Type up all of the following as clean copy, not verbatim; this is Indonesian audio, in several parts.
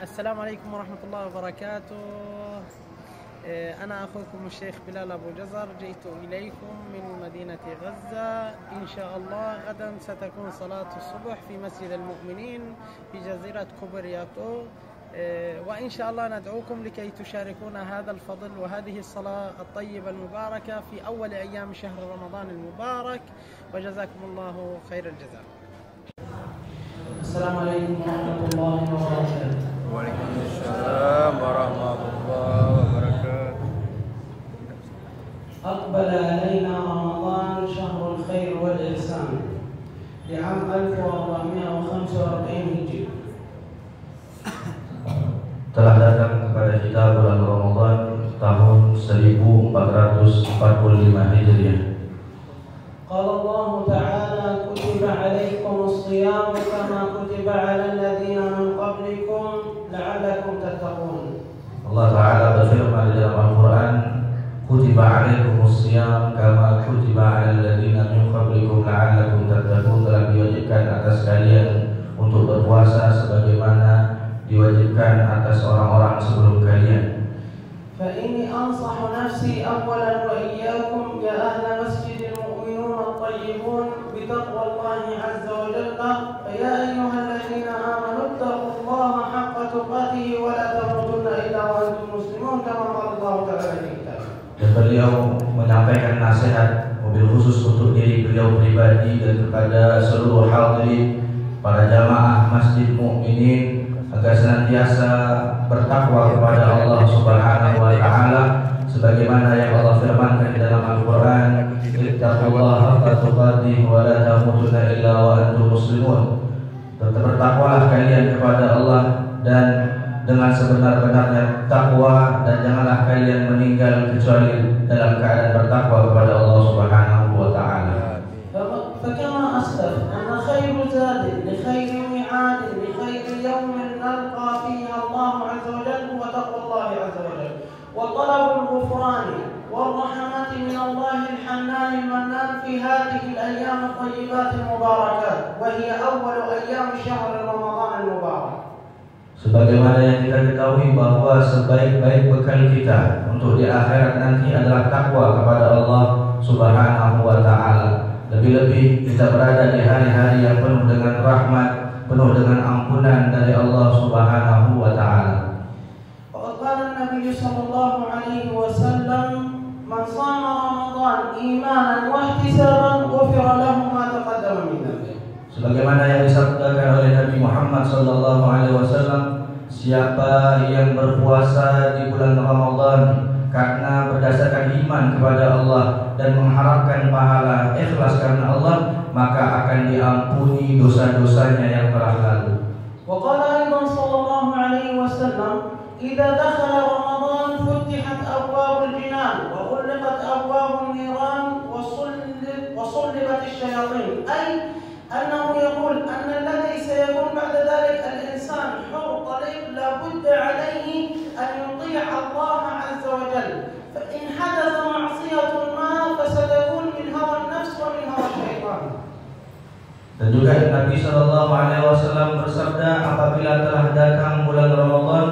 السلام عليكم ورحمة الله وبركاته. أنا أخوكم الشيخ بلال أبو جزر، جئت إليكم من مدينة غزة. إن شاء الله غدا ستكون صلاة الصبح في مسجد المؤمنين في جزيرة كوبرياتو، وإن شاء الله ندعوكم لكي تشاركونا هذا الفضل وهذه الصلاة الطيبة المباركة في أول أيام شهر رمضان المبارك، وجزاكم الله خير الجزاء. السلام عليكم ورحمة الله وبركاته. Waalaikumsalam warahmatullahi wabarakatuh. أقبل علينا رمضان شهر الخير والإحسان لعام 1445 هجري. Telah datang kepada kita bulan Ramadan tahun 1445 Hijriah. قال الله تعالى: كتب عليكم الصيام كما كتب على الذين من قبلكم لعلكم تتقون. Allah Ta'ala berfirman di dalam Al-Quran, Kutiba alaikumus siyam kama kutiba ala alladhina min qablikum la'allakum tattaqun. Telah diwajibkan atas kalian untuk berpuasa sebagaimana diwajibkan atas orang-orang sebelum kalian. فإني أنصح نفسي أولا وإياكم يا أهل مسجد المؤمنون الطيبون بتقوى الله عز وجل. فيا أيها الذين آمنوا اتقوا الله حق تقاته ولا تموتن إلا وأنتم مسلمون كما قال الله تعالى في كتابه. Dan beliau menyampaikan nasihat mobil khusus untuk diri beliau pribadi dan kepada seluruh hadirin para jamaah Masjid Mukminin agar senantiasa bertakwa kepada Allah Subhanahu wa taala sebagaimana yang Allah firmankan di dalam Al-Qur'an, ittaqullaha haqqa tuqatih wa la tamutunna illa wa antum muslimun. Bertakwalah kalian kepada Allah dan dengan sebenar-benarnya takwa, dan janganlah kalian meninggal kecuali dalam keadaan bertakwa kepada Allah Subhanahu wa taala. فكما أسلف أن خير زاد لخير ميعاد لخير يوم نلقى فيه الله عز وجل هو تقوى الله عز وجل وطلب الغفران والرحمة من الله الحنان المنان في هذه الأيام الطيبات المباركات، وهي أول أيام شهر رمضان المبارك. Sebagaimana yang kita ketahui bahwa sebaik-baik bekal kita untuk di akhirat nanti adalah takwa kepada Allah Subhanahu wa taala. Lebih-lebih kita berada di hari-hari yang penuh dengan rahmat, penuh dengan ampunan dari Allah Subhanahu wa taala. وقال النبي صلى الله عليه وسلم: من صام رمضان إيمانا واحتسابا غفر له ما تقدم من ذنبه. Sebagaimana yang disabdakan oleh Nabi Muhammad sallallahu alaihi wasallam, siapa yang berpuasa di bulan Ramadan karena berdasarkan iman kepada Allah dan mengharapkan pahala ikhlas karena Allah, maka akan diampuni dosa-dosanya yang telah lalu. Wa qala aidan sallallahu alaihi wasallam: idza dakhala Ramadan futihat abwabul jinan wa ghulqat abwabun niran wa sullibat asy-syayatin. Ay أنه يقول أن الذي سيكون بعد ذلك الإنسان حر طريق لا بد عليه أن يطيع الله عز وجل، فإن حدث معصية ما فستكون من هوى النفس ومن هوى الشيطان. Dan juga Nabi Shallallahu Alaihi Wasallam bersabda, apabila telah datang bulan Ramadan,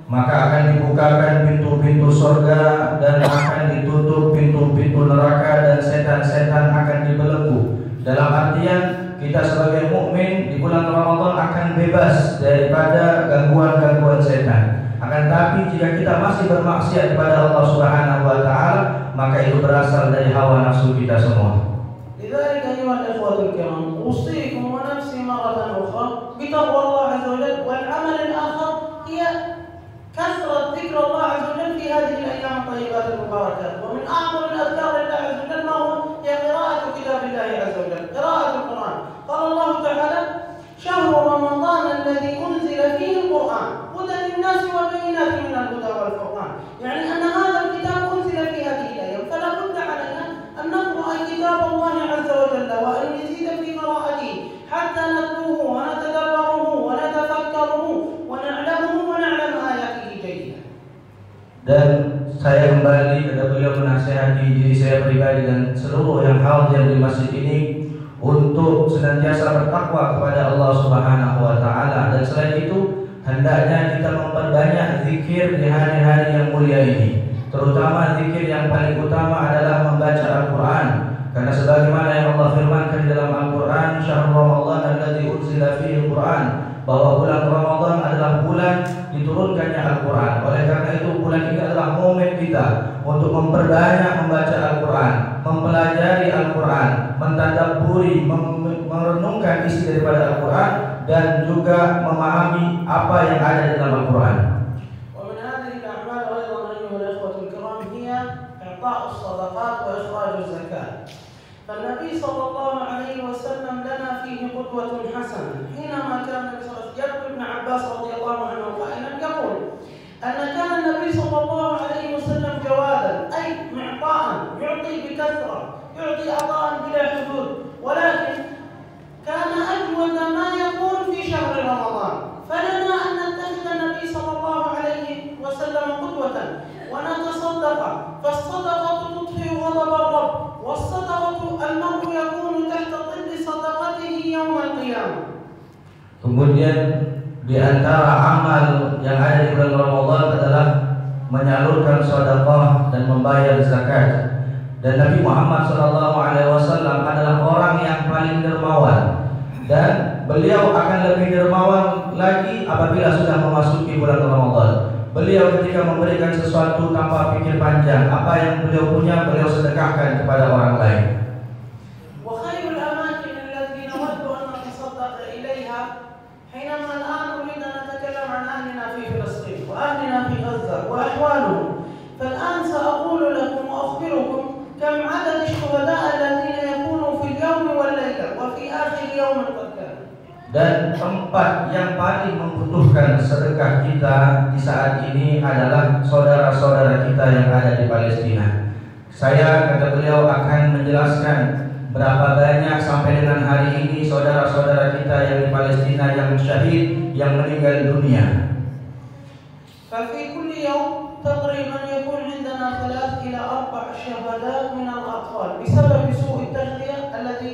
maka akan dibukakan pintu-pintu surga dan akan ditutup pintu-pintu neraka, dan setan-setan akan dibelenggu. Dalam artian kita sebagai mukmin di bulan Ramadan akan bebas daripada gangguan-gangguan setan. Akan tapi jika kita masih bermaksiat kepada Allah Subhanahu wa taala, maka itu berasal dari hawa nafsu kita semua. لذلك أيها الإخوة الكرام أوصيكم ونفسي مرة أخرى بتقوى الله عز وجل، والعمل الآخر هي كثرة ذكر الله عز وجل في هذه الأيام الطيبات المباركات. ومن أعظم الأذكار لله عز وجل ما هو؟ هي قراءة كتاب الله عز وجل، قراءة القرآن. قال الله تعالى: شهر رمضان الذي أنزل فيه القرآن هدى للناس وبينات من الهدى والفرقان. يعني أن هذا الكتاب أنزل في هذه الأيام، فلا بد علينا أن نقرأ كتاب الله عز وجل وأن نزيد في قراءته حتى نتلوه ونتدبره ونتفكره ونعلمه ونعلم آياته جيدا. Dan saya kembali kepada beliau menasihati diri saya pribadi dan seluruh yang hadir di masjid ini untuk senantiasa bertakwa kepada Allah Subhanahu wa taala, dan selain itu hendaknya kita memperbanyak zikir di hari-hari yang mulia ini. Terutama zikir yang paling utama adalah membaca Al-Quran. Karena sebagaimana yang Allah firmankan di dalam Al-Quran, Syahrul Ramadan alladzi unzila fihi Al-Quran, bahwa bulan Ramadan adalah bulan diturunkannya Al-Quran. Oleh karena itu bulan ini adalah momen kita untuk memperbanyak membaca Al-Quran, mempelajari Al-Quran, mentadabburi, merenungkan isi daripada Al-Quran, dan juga memahami apa yang ada di dalam Al-Quran. فالنبي صلى الله عليه وسلم لنا فيه قدوة حسنة حينما كان النبي صلى الله عليه وسلم ابن عباس رضي الله عنه قائلا يقول أن كان النبي صلى الله عليه وسلم جوادا أي معطاء يعطي بكثرة يعطي عطاء بلا حدود ولكن كان أجود ما يكون في شهر رمضان فلنا أن نتخذ النبي صلى الله عليه وسلم قدوة ونتصدق فالصدقة تطفئ غضب الرب والصدقة المرء يكون تحت ظل صدقته يوم القيامة. Kemudian di antara amal yang ada di bulan Ramadan adalah menyalurkan sedekah dan membayar zakat. Dan Nabi Muhammad SAW adalah orang yang paling dermawan, dan beliau akan lebih dermawan lagi apabila sudah memasuki bulan Ramadan. Beliau ketika memberikan sesuatu tanpa pikir panjang, apa yang beliau punya beliau sedekahkan kepada orang lain. فالآن سأقول لكم وأخبركم كم عدد الشهداء الذين يكونوا في اليوم والليلة وفي آخر يوم قد كان. Dan tempat yang paling membutuhkan sedekah kita di saat ini adalah saudara-saudara kita yang ada di Palestina. Saya, kata beliau, akan menjelaskan berapa banyak sampai dengan hari ini saudara-saudara kita yang di Palestina yang syahid, yang meninggal dunia. ففي كل يوم تقريبا يكون عندنا 3 إلى 4 شهداء من الأطفال بسبب سوء التغذية التي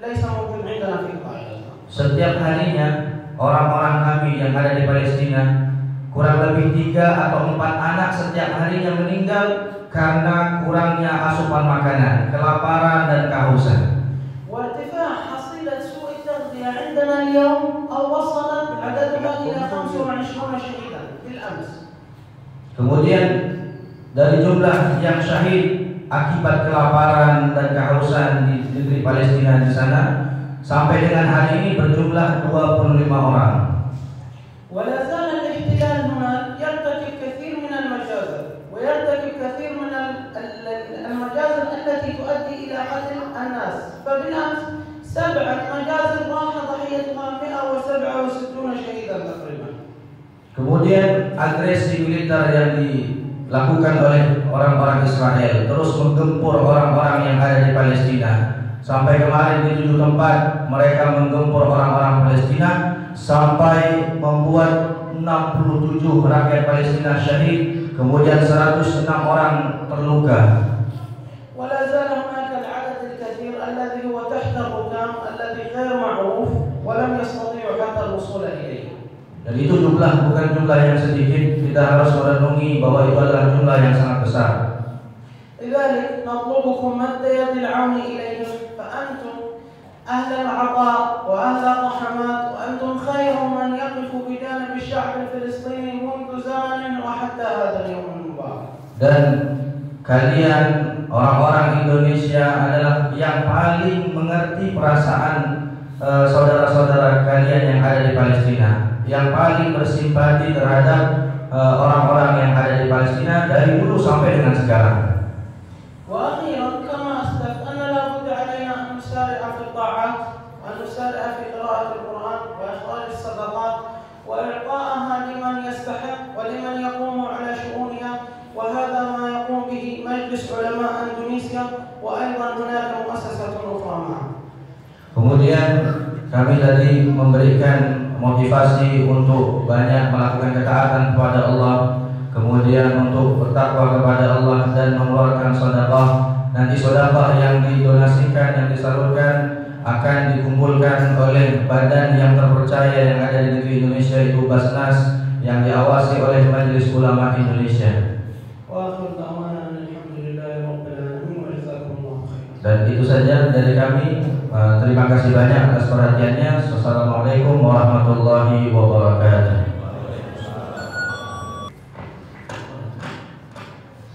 ليس موجود عندنا في القاهرة. Setiap harinya orang-orang kami yang ada di Palestina kurang lebih 3 atau 4 anak setiap harinya meninggal karena kurangnya asupan makanan, kelaparan dan kehausan. وارتفاع حصيلة سوء التغذية عندنا اليوم أو وصلت عددها إلى 25 شهيدا بالأمس. Kemudian dari jumlah yang syahid akibat kelaparan dan kehausan di negeri Palestina di sana, sampai dengan hari ini berjumlah 25 orang. ولا زال الاحتلال هنا يرتكب كثير من المجازر ويرتكب كثير من المجازر التي تؤدي إلى قتل الناس. فبالأمس 7 مجازر راح ضحيتها 167 شهيدا تقريبا. Kemudian agresi militer yang dilakukan oleh orang-orang Israel terus menggempur orang-orang yang ada di Palestina. Sampai kemarin di 7 tempat mereka menggempur orang-orang Palestina sampai membuat 67 rakyat Palestina syahid, kemudian 106 orang terluka. ولا زال هناك العدد الكثير الذي هو تحت الركام الذي غير معروف ولم يستطيعوا حتى الوصول إليه. Dan itu bukan jumlah yang sedikit, kita harus merenungi bahwa itu adalah jumlah yang sangat besar. لذلك نطلبكم مد يد العون إليهم فأنتم أهل العطاء وأهل الرحمات وأنتم خير من يقف بجانب الشعب الفلسطيني منذ زمن وحتى هذا اليوم المبارك. Dan kalian orang-orang Indonesia adalah yang paling mengerti perasaan saudara-saudara kalian yang ada di Palestina, yang paling bersimpati terhadap orang-orang yang ada di Palestina dari dulu sampai dengan sekarang. وأخيرا كما أسلفت أن لا بد علينا أن نسارع في الطاعات وأن نسارع في قراءة القرآن وإخراج الصدقات وإعطائها لمن يستحق ولمن يقوم على شؤونها، وهذا ما يقوم به مجلس علماء إندونيسيا وأيضا هناك مؤسسة أخرى معه. Kemudian kami tadi memberikan motivasi untuk banyak melakukan ketaatan kepada Allah, kemudian untuk bertakwa kepada Allah dan mengeluarkan sedekah. Nanti sedekah yang didonasikan, yang disalurkan akan dikumpulkan oleh badan yang terpercaya yang ada di negeri Indonesia, itu Basnas, yang diawasi oleh Majelis Ulama Indonesia. Dan itu saja dari kami. Terima kasih banyak atas perhatiannya. Wassalamualaikum warahmatullahi wabarakatuh.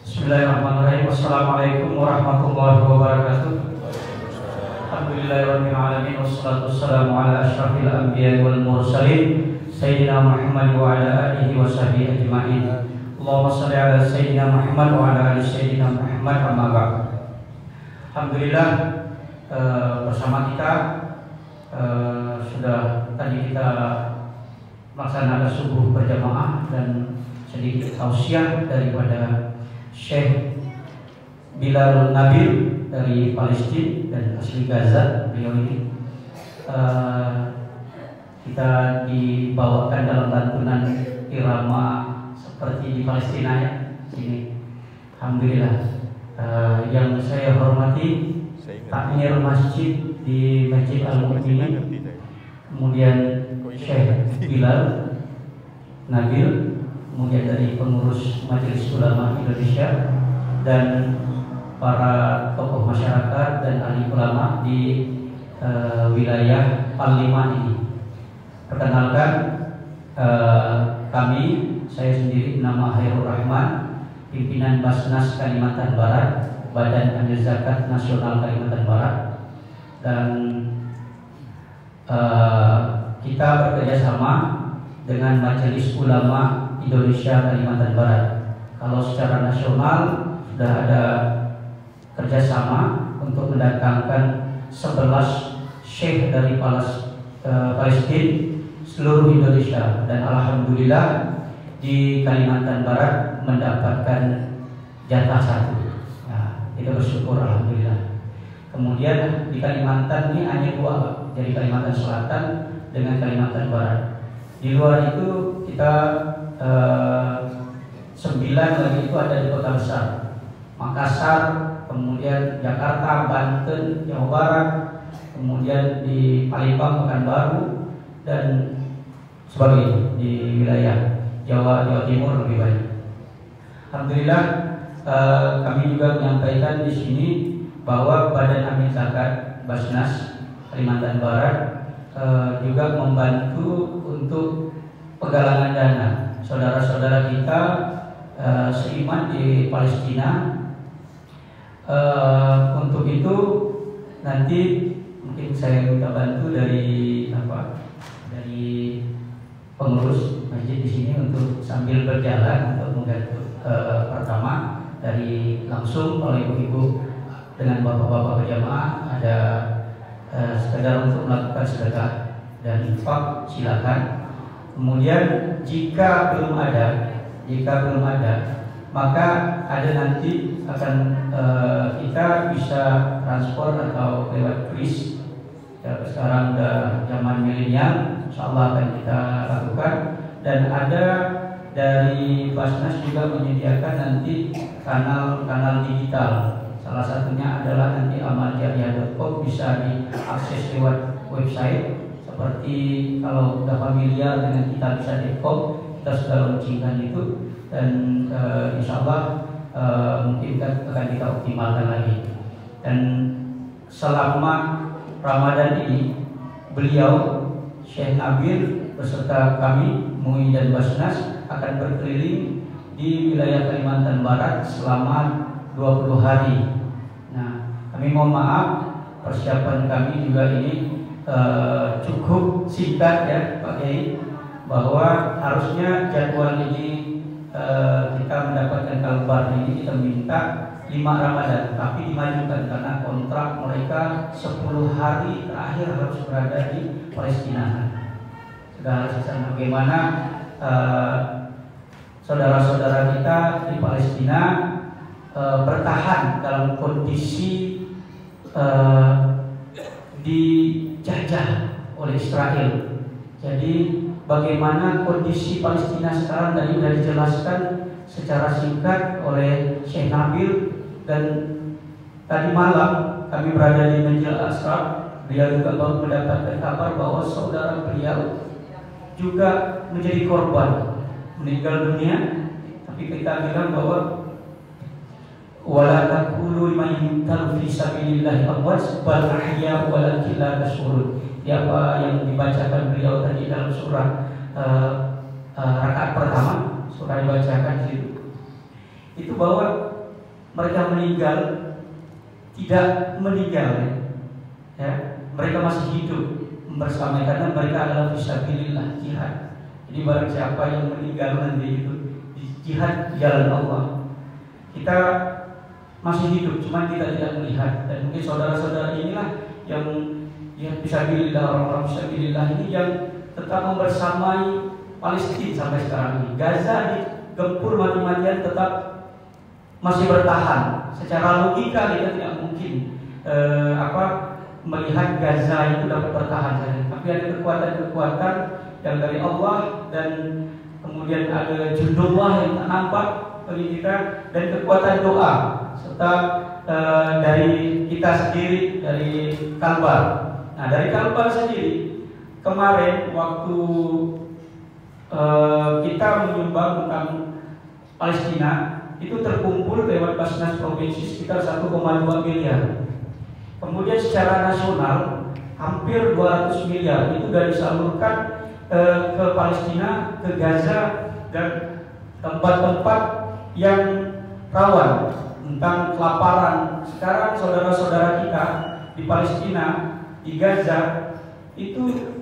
Bismillahirrahmanirrahim. Assalamualaikum warahmatullahi wabarakatuh. Alhamdulillahirabbil alamin wassalatu wassalamu ala asyrafil anbiya'i wal mursalin sayyidina Muhammad wa ala alihi wa sahbihi ajma'in. Allahumma shalli ala sayyidina Muhammad wa ala ali sayyidina Muhammad, amma ba'd. Alhamdulillah, bersama kita sudah tadi kita melaksanakan subuh berjamaah dan sedikit tausiah daripada Syekh Bilal Nabil dari Palestina dan asli Gaza. Beliau ini kita dibawakan dalam lantunan irama seperti di Palestina ya. Ini Alhamdulillah. Yang saya hormati takmir masjid di Masjid Al-Mu'minin, kemudian Syekh Bilal Nabil, kemudian dari pengurus Majelis Ulama Indonesia dan para tokoh masyarakat dan ahli ulama di wilayah Panglima ini. Perkenalkan, kami, saya sendiri nama Hairul Rahman, pimpinan Basnas Kalimantan Barat, Badan Amil Zakat Nasional Kalimantan Barat, dan kita bekerja sama dengan Majelis Ulama Indonesia Kalimantan Barat. Kalau secara nasional sudah ada kerjasama untuk mendatangkan 11 syekh dari Palestina seluruh Indonesia, dan alhamdulillah di Kalimantan Barat mendapatkan jatah 1. Nah, kita bersyukur alhamdulillah. Kemudian di Kalimantan ini hanya 2, jadi Kalimantan Selatan dengan Kalimantan Barat. Di luar itu kita 9 lagi itu ada di kota besar, Makassar, kemudian Jakarta, Banten, Jawa Barat, kemudian di Palembang, Pekanbaru, dan sebagainya di wilayah Jawa Timur lebih banyak. Alhamdulillah, kami juga menyampaikan di sini bahwa Badan Amil Zakat Basnas Kalimantan Barat juga membantu untuk penggalangan dana saudara-saudara kita seiman di Palestina. Untuk itu nanti mungkin saya minta bantu dari pengurus masjid di sini untuk sambil berjalan untuk membantu. Pertama dari langsung oleh ibu-ibu dengan bapak-bapak berjamaah ada sekedar untuk melakukan sedekah dan infak, silakan. Kemudian jika belum ada, maka ada nanti akan kita bisa transport atau lewat kris. Ya, sekarang udah zaman milenial, insyaallah akan kita lakukan. Dan ada dari Basnas juga menyediakan nanti kanal digital. Salah satunya adalah nanti amaljariah.com, bisa diakses lewat website. Seperti kalau udah familiar dengan kitabisa.com, kita sudah launchingkan itu, dan insyaallah mungkin akan kita optimalkan lagi. Dan selama Ramadan ini beliau Syekh Nabil beserta kami MUI dan Basnas akan berkeliling di wilayah Kalimantan Barat selama 20 hari. Nah, kami mohon maaf, persiapan kami juga ini cukup singkat ya Pak Kiai, bahwa harusnya jadwal ini kita mendapatkan kabar ini kita minta 5 Ramadan, tapi dimajukan karena kontrak mereka 10 hari terakhir harus berada di Palestina. Sudah harus bagaimana saudara-saudara kita di Palestina bertahan dalam kondisi dijajah oleh Israel. Jadi bagaimana kondisi Palestina sekarang tadi sudah dijelaskan secara singkat oleh Syekh Nabil. Dan tadi malam kami berada di Masjid Al-Aqsa beliau juga baru mendapatkan kabar bahwa saudara beliau juga menjadi korban, meninggal dunia. Tapi kita bilang bahwa wala taqulu liman yuqtalu fi sabilillah amwat bal ahya walakin la tashurun. Apa yang dibacakan beliau tadi dalam surah rakaat pertama, surah dibacakan itu bahwa mereka meninggal tidak meninggal, ya, mereka masih hidup bersama karena mereka adalah fisabilillah, jihad. Jadi barang siapa yang meninggal nanti itu jihad di jalan Allah, kita masih hidup, cuma kita tidak melihat. Dan mungkin saudara-saudara inilah yang fisabilillah, orang-orang fisabilillah ini yang tetap membersamai Palestina sampai sekarang ini. Gaza digempur mati-matian tetap masih bertahan. Secara logika kita tidak mungkin melihat Gaza itu dapat bertahan. Tapi ada kekuatan-kekuatan yang dari Allah, dan kemudian ada jundullah yang tak nampak bagi kita, dan kekuatan doa serta dari kita sendiri, dari Kalbar. Nah, dari Kalbar sendiri kemarin waktu kita menyumbang tentang Palestina, itu terkumpul lewat Basnas Provinsi sekitar 1,2 miliar. Kemudian secara nasional hampir 200 miliar itu sudah disalurkan ke Palestina, ke Gaza, dan tempat-tempat yang rawan tentang kelaparan. Sekarang saudara-saudara kita di Palestina, di Gaza itu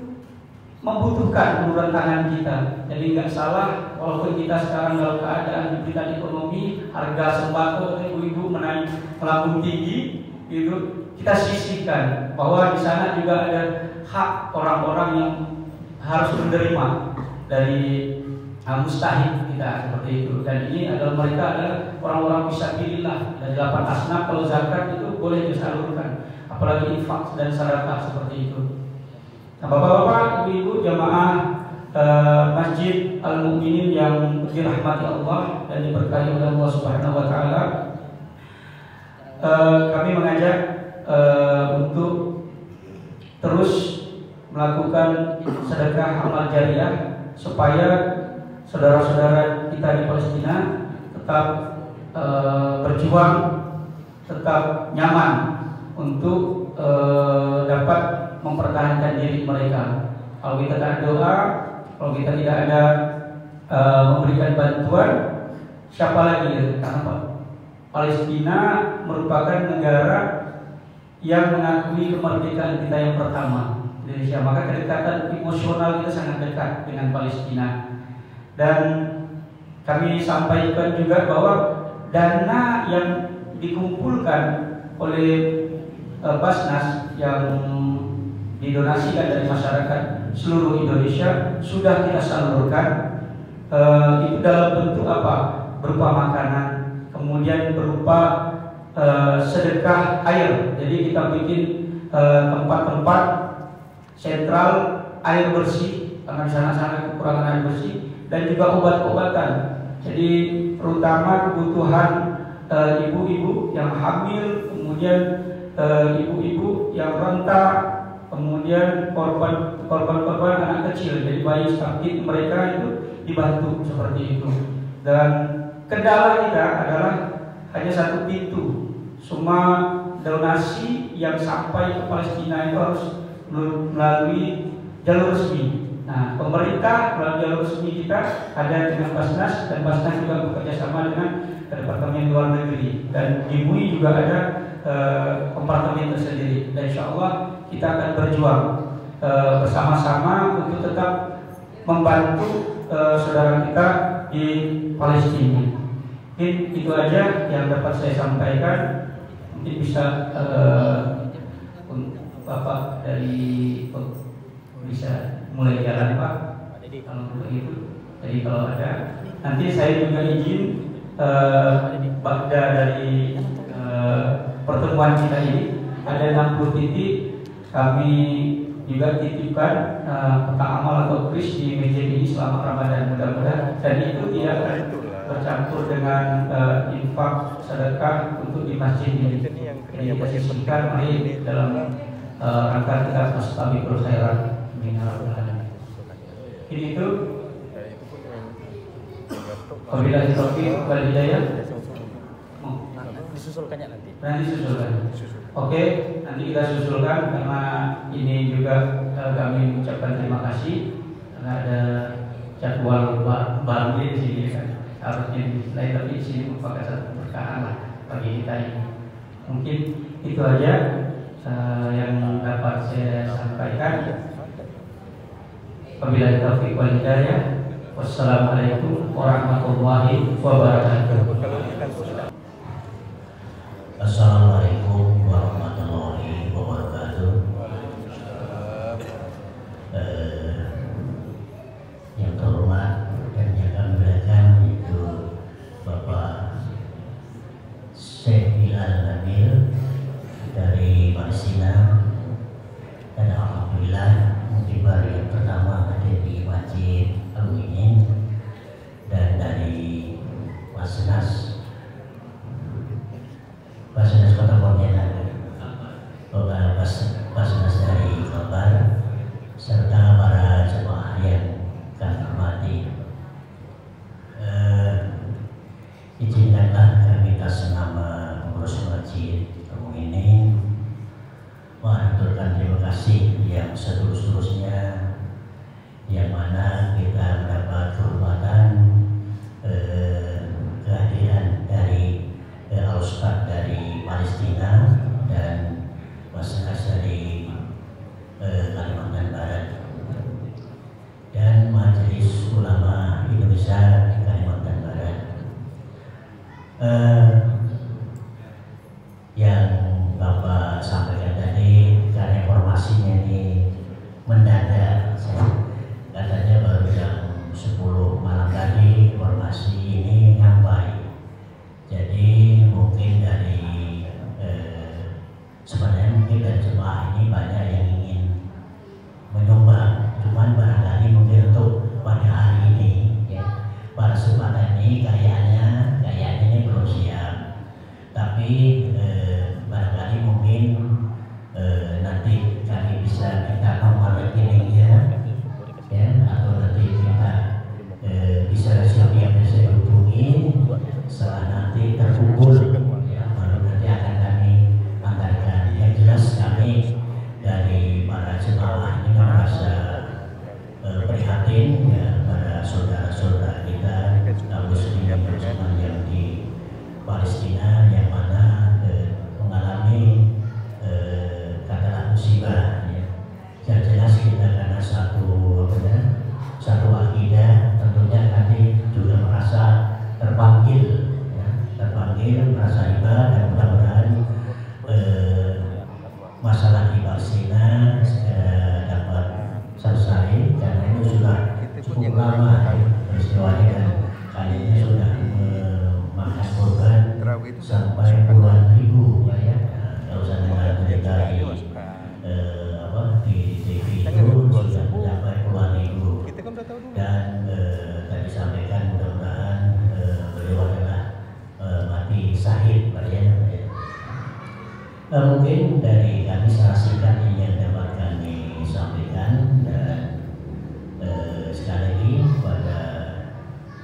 membutuhkan uluran tangan kita. Jadi nggak salah walaupun kita sekarang dalam keadaan diberikan ekonomi, harga sembako ibu-ibu melambung tinggi, itu kita sisihkan bahwa di sana juga ada hak orang-orang yang harus menerima dari mustahik kita, seperti itu. Dan ini adalah mereka adalah orang-orang fisabilillah. Dari 8 asnaf kalau zakat itu boleh disalurkan, apalagi infak dan sedekah seperti itu. Nah, bapak-bapak, ibu-ibu, jamaah Masjid Al-Mu'minin yang dirahmati Allah dan diberkahi oleh Allah Subhanahu wa taala, kami mengajak untuk terus melakukan sedekah amal jariah supaya saudara-saudara kita di Palestina tetap berjuang, tetap nyaman untuk dapat mempertahankan diri mereka. Kalau kita tak doa, kalau kita tidak ada memberikan bantuan, siapa lagi? Karena Palestina merupakan negara yang mengakui kemerdekaan kita yang pertama, Indonesia. Maka kedekatan emosional kita sangat dekat dengan Palestina. Dan kami sampaikan juga bahwa dana yang dikumpulkan oleh Basnas yang didonasikan dari masyarakat seluruh Indonesia sudah kita salurkan. Itu dalam bentuk apa? Berupa makanan, kemudian berupa sedekah air. Jadi kita bikin tempat-tempat sentral air bersih karena di sana-sana kekurangan air bersih, dan juga obat-obatan. Jadi terutama kebutuhan ibu-ibu yang hamil, kemudian ibu-ibu yang renta, kemudian korban anak kecil, jadi bayi sakit, mereka itu dibantu seperti itu. Dan kendala kita adalah hanya satu pintu. Semua donasi yang sampai ke Palestina itu harus melalui jalur resmi. Nah, pemerintah melalui jalur resmi kita ada dengan Basnas, dan Basnas juga bekerja sama dengan Departemen Luar Negeri, dan di MUI juga ada kompartemen tersendiri. Dan insya Allah kita akan berjuang bersama-sama untuk tetap membantu saudara kita di Palestina. Mungkin itu aja yang dapat saya sampaikan. Mungkin bisa Bapak dari bisa mulai jalan, Pak. Kalau begitu, jadi kalau ada nanti saya juga izin Bagda dari pertemuan kita ini ada 60 titik kami juga titipkan peta amal atau kris di masjid ini selama Ramadan, mudah-mudahan. Dan itu tidak akan bercampur dengan infak sedekah untuk di masjid ini. Jadi kita sisihkan dalam rangka kita Fastabiqul Khairat min rabbil alamin. Ini itu wabillahi taufiq wal hidayah. Disusulkannya nanti. Nanti susulkan. Oke, nanti kita susulkan karena ini juga kami mengucapkan terima kasih karena ada jadwal baru di sini kan. Harusnya lain, tapi di sini merupakan satu keberkahan lah bagi kita ini. Mungkin itu aja yang dapat saya sampaikan. Wabillahi taufiq wal hidayah. Wassalamualaikum warahmatullahi wabarakatuh. Assalamualaikum warahmatullahi wabarakatuh. Yang terhormat dan yang kami berikan itu Bapak Syekh Bilal Nabil dari Palestina, dan alhamdulillah mungkin baru yang pertama ada di Masjid Al-Mu'minin, dan dari Basnas Kota Pontianak, Basnas dari Kalbar, serta para jemaah yang kami hormati. Izinkanlah kami atas nama pengurus masjid ini mengaturkan terima kasih yang setulus-tulusnya, yang mana kita mendapat kehormatan kehadiran dari Al-Ustaz dari Palestina dan Basnas dari Kalimantan Barat, dan Majelis Ulama Indonesia Kalimantan Barat. Yang Bapak sampaikan tadi, karena informasinya ini mendadak, katanya baru jam 10 malam tadi informasi ini nyampai. Jadi mungkin dari sebenarnya mungkin dari jemaah ini banyak yang ingin menyumbang, cuman barangkali mungkin untuk pada hari ini ya, pada kesempatan ini kayaknya ini belum siap, tapi barangkali mungkin nanti kami bisa minta nomor rekening ya, atau nanti kita bisa siapa yang bisa dihubungi setelah nanti terkumpul ya, baru nanti akan kami antarkan. Yang jelas kami dari para jemaah ini merasa prihatin ya pada saudara-saudara kita muslim yang di Palestina, yang mana mengalami katakanlah musibah ya. Yang jelas kita karena satu akidah tentunya nanti juga merasa terpanggil merasa ibadah, dan mudah-mudahan masalah di Palestina segera dapat selesai, karena itu sudah cukup lama peristiwanya, dan kalinya sudah memakan korban sampai puluhan ribu ya. Kalau saya dengar berita di TV itu sudah mencapai puluhan ribu, dan tadi sampaikan mudah-mudahan beliau adalah mati syahid ya. Mungkin dari kami secara singkat ini yang dapat kami sampaikan, dan sekali lagi pada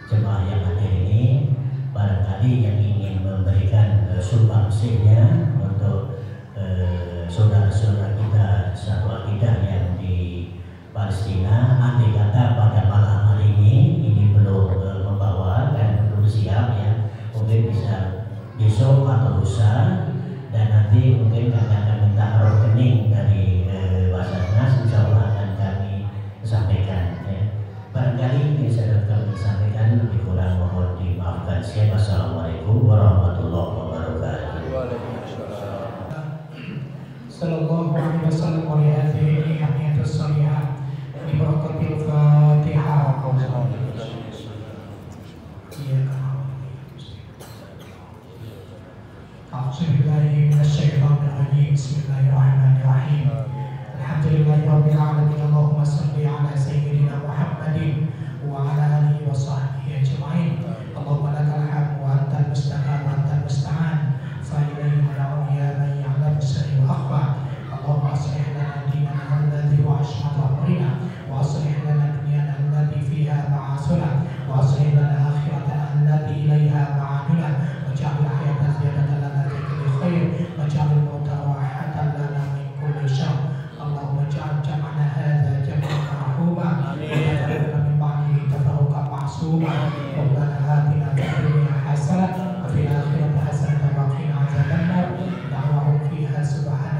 jemaah yang hadir ini, barangkali yang ingin memberikan sumbangsihnya untuk saudara-saudara kita satu akidah yang di Palestina, andai kata pada malam hari ini belum membawa dan belum siap ya, mungkin bisa besok atau lusa, dan nanti mungkin kami akan minta rekening dari Basnas, insya Allah akan kami sampaikan ya. Barangkali ini saya dapat kami sampaikan, lebih kurang mohon dimaafkan. Wassalamualaikum warahmatullahi wabarakatuh. Sallallahu alaihi wasallam wa hadhihi tahniyatus salihah bi barakatil Fatihah. A'udzubillahi minasyaitonir rajim. Bismillahirrahmanirrahim. Alhamdulillahi rabbil alamin. Allahumma shalli ala sayyidina Muhammadin wa ala alihi wa sahbihi ajma'in. Allahumma lakal hamdu wa antal musta'an wa antal musta'an fa ilayhi al-'ulya man ya'lamu sirra wa akhfa. Allahumma aslih معصومة. ربنا آتنا في الدنيا حسنة وفي الآخرة حسنة وقنا عذاب النار. دعواهم فيها سبحانك